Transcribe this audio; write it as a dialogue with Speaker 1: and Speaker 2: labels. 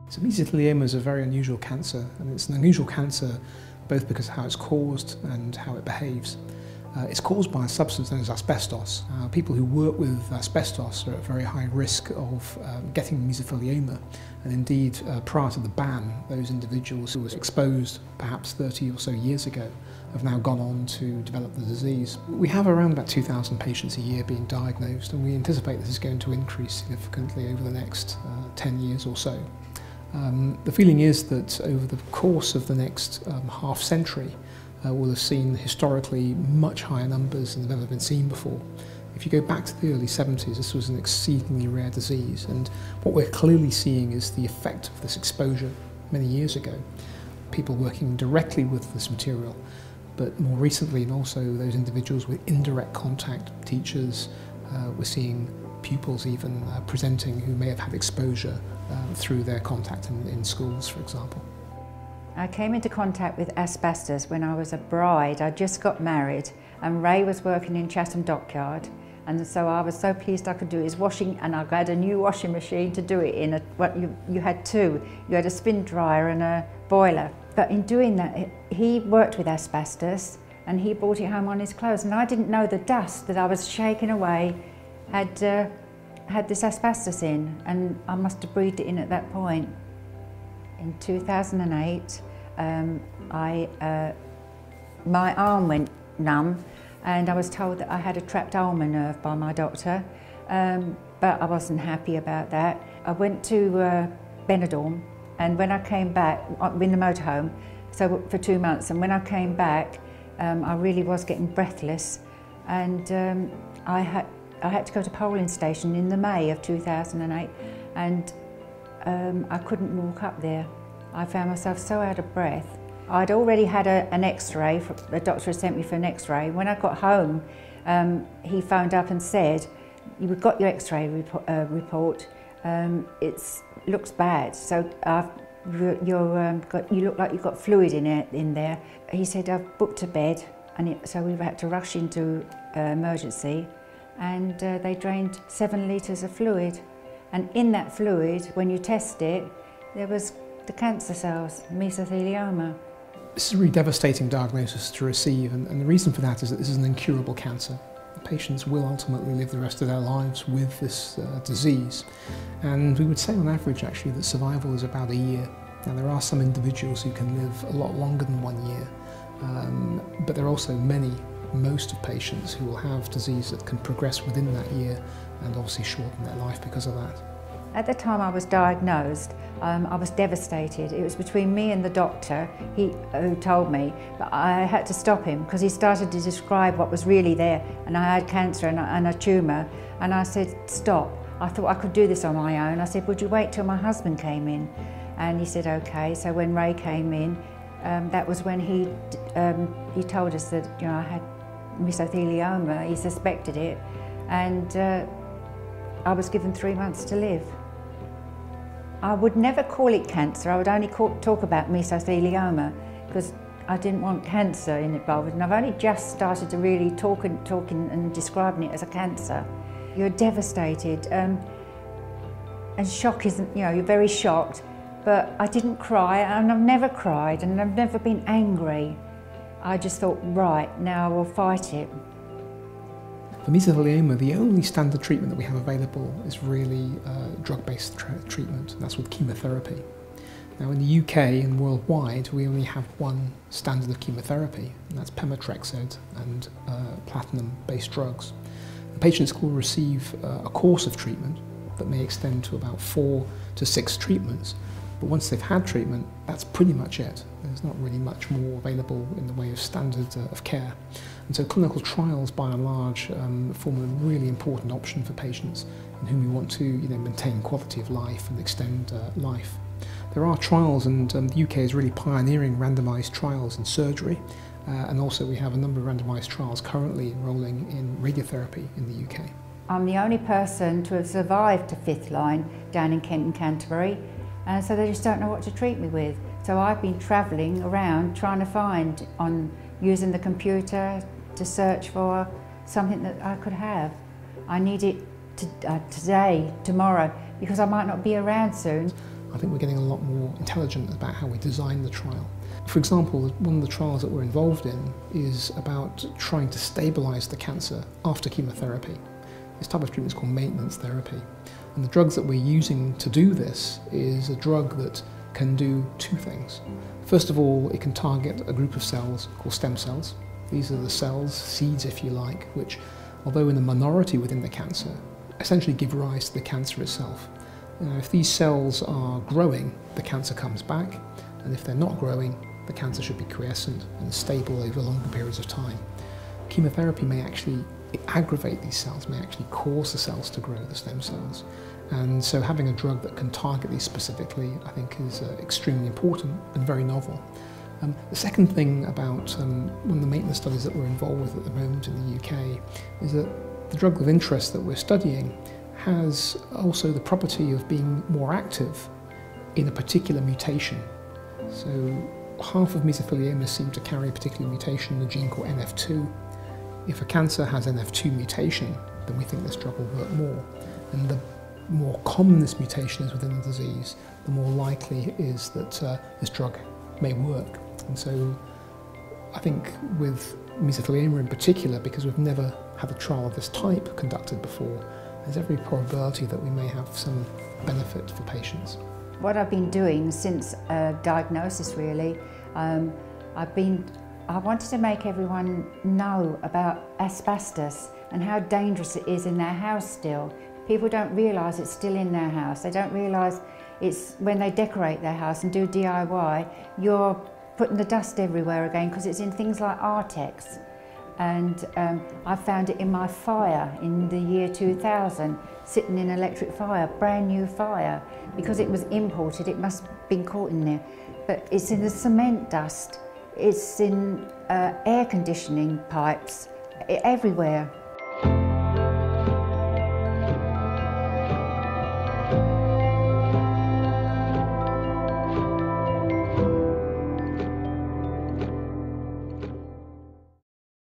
Speaker 1: So mesothelioma is a very unusual cancer, and it's an unusual cancer both because of how it's caused and how it behaves. It's caused by a substance known as asbestos. People who work with asbestos are at very high risk of getting mesothelioma, and indeed prior to the ban, those individuals who were exposed perhaps 30 or so years ago have now gone on to develop the disease. We have around about 2,000 patients a year being diagnosed, and we anticipate this is going to increase significantly over the next 10 years or so. The feeling is that over the course of the next half century, we'll have seen historically much higher numbers than have ever been seen before. If you go back to the early 70s, this was an exceedingly rare disease, and what we're clearly seeing is the effect of this exposure many years ago. People working directly with this material, but more recently, and also those individuals with indirect contact, teachers, we're seeing pupils even presenting who may have had exposure through their contact in schools, for example.
Speaker 2: I came into contact with asbestos when I was a bride. I just got married and Ray was working in Chatham Dockyard, and so I was so pleased I could do his washing, and I had a new washing machine to do it in. You had two. You had a spin dryer and a boiler. But in doing that, he worked with asbestos and he brought it home on his clothes, and I didn't know the dust that I was shaking away had this asbestos in, and I must have breathed it in at that point. In 2008, my arm went numb, and I was told that I had a trapped ulnar nerve by my doctor, but I wasn't happy about that. I went to Benidorm, and when I came back, in the motorhome, so for 2 months, and when I came back, I really was getting breathless, and I had to go to polling station in the May of 2008, and I couldn't walk up there. I found myself so out of breath. I'd already had an x-ray, the doctor had sent me for an x-ray. When I got home, he phoned up and said, "You've got your x-ray report, it looks bad, so you look like you've got fluid in there." He said, "I've booked a bed," and so we had to rush into emergency, and they drained 7 litres of fluid. And in that fluid, when you test it, there was the cancer cells, mesothelioma.
Speaker 1: This is a really devastating diagnosis to receive, and the reason for that is that this is an incurable cancer. The patients will ultimately live the rest of their lives with this disease, and we would say on average actually that survival is about a year. Now there are some individuals who can live a lot longer than 1 year, but there are also most of patients who will have disease that can progress within that year and obviously shorten their life because of that.
Speaker 2: At the time I was diagnosed, I was devastated. It was between me and the doctor who told me, but I had to stop him because he started to describe what was really there, and I had cancer and a tumour, and I said, "Stop." I thought I could do this on my own. I said, "Would you wait till my husband came in?" And he said, "Okay." So when Ray came in, that was when he told us that I had mesothelioma. He suspected it, and I was given 3 months to live. I would never call it cancer. I would only talk about mesothelioma because I didn't want cancer involved, and I've only just started to really talking and describing it as a cancer. You're devastated, and shock isn't. You're very shocked. But I didn't cry, and I've never cried, and I've never been angry. I just thought, right, now I will fight it.
Speaker 1: For mesothelioma, the only standard treatment that we have available is really drug-based treatment, and that's with chemotherapy. Now in the UK and worldwide, we only have one standard of chemotherapy, and that's pemetrexed and platinum-based drugs. The patients will receive a course of treatment that may extend to about 4 to 6 treatments. But once they've had treatment, that's pretty much it. There's not really much more available in the way of standard of care. And so clinical trials, by and large, form a really important option for patients in whom we want to maintain quality of life and extend life. There are trials, and the UK is really pioneering randomised trials in surgery, and also we have a number of randomised trials currently enrolling in radiotherapy in the UK.
Speaker 2: I'm the only person to have survived to 5th line down in Kent and Canterbury. And so they just don't know what to treat me with. So I've been travelling around trying to find, using the computer to search for something that I could have. I need it today, tomorrow, because I might not be around soon.
Speaker 1: I think we're getting a lot more intelligent about how we design the trial. For example, one of the trials that we're involved in is about trying to stabilise the cancer after chemotherapy. This type of treatment is called maintenance therapy. And the drugs that we're using to do this is a drug that can do two things. First of all, it can target a group of cells called stem cells. These are the cells, seeds if you like, which, although in a minority within the cancer, essentially give rise to the cancer itself. Now, if these cells are growing, the cancer comes back, and if they're not growing, the cancer should be quiescent and stable over longer periods of time. Chemotherapy may actually aggravate these cells, may actually cause the cells to grow, the stem cells. And so having a drug that can target these specifically, I think, is extremely important and very novel. The second thing about one of the maintenance studies that we're involved with at the moment in the UK is that the drug of interest that we're studying has also the property of being more active in a particular mutation. So half of mesotheliomas seem to carry a particular mutation in a gene called NF2. If a cancer has NF2 mutation, then we think this drug will work more. And the more common this mutation is within the disease, the more likely it is that this drug may work. And so I think with mesothelioma in particular, because we've never had a trial of this type conducted before, there's every probability that we may have some benefit for patients.
Speaker 2: What I've been doing since diagnosis really, I wanted to make everyone know about asbestos and how dangerous it is in their house still. People don't realise it's still in their house. They don't realise it's when they decorate their house and do DIY, you're putting the dust everywhere again because it's in things like Artex. And I found it in my fire in the year 2000, sitting in electric fire, brand new fire. Because it was imported, it must have been caught in there. But it's in the cement dust, it's in air conditioning pipes, everywhere.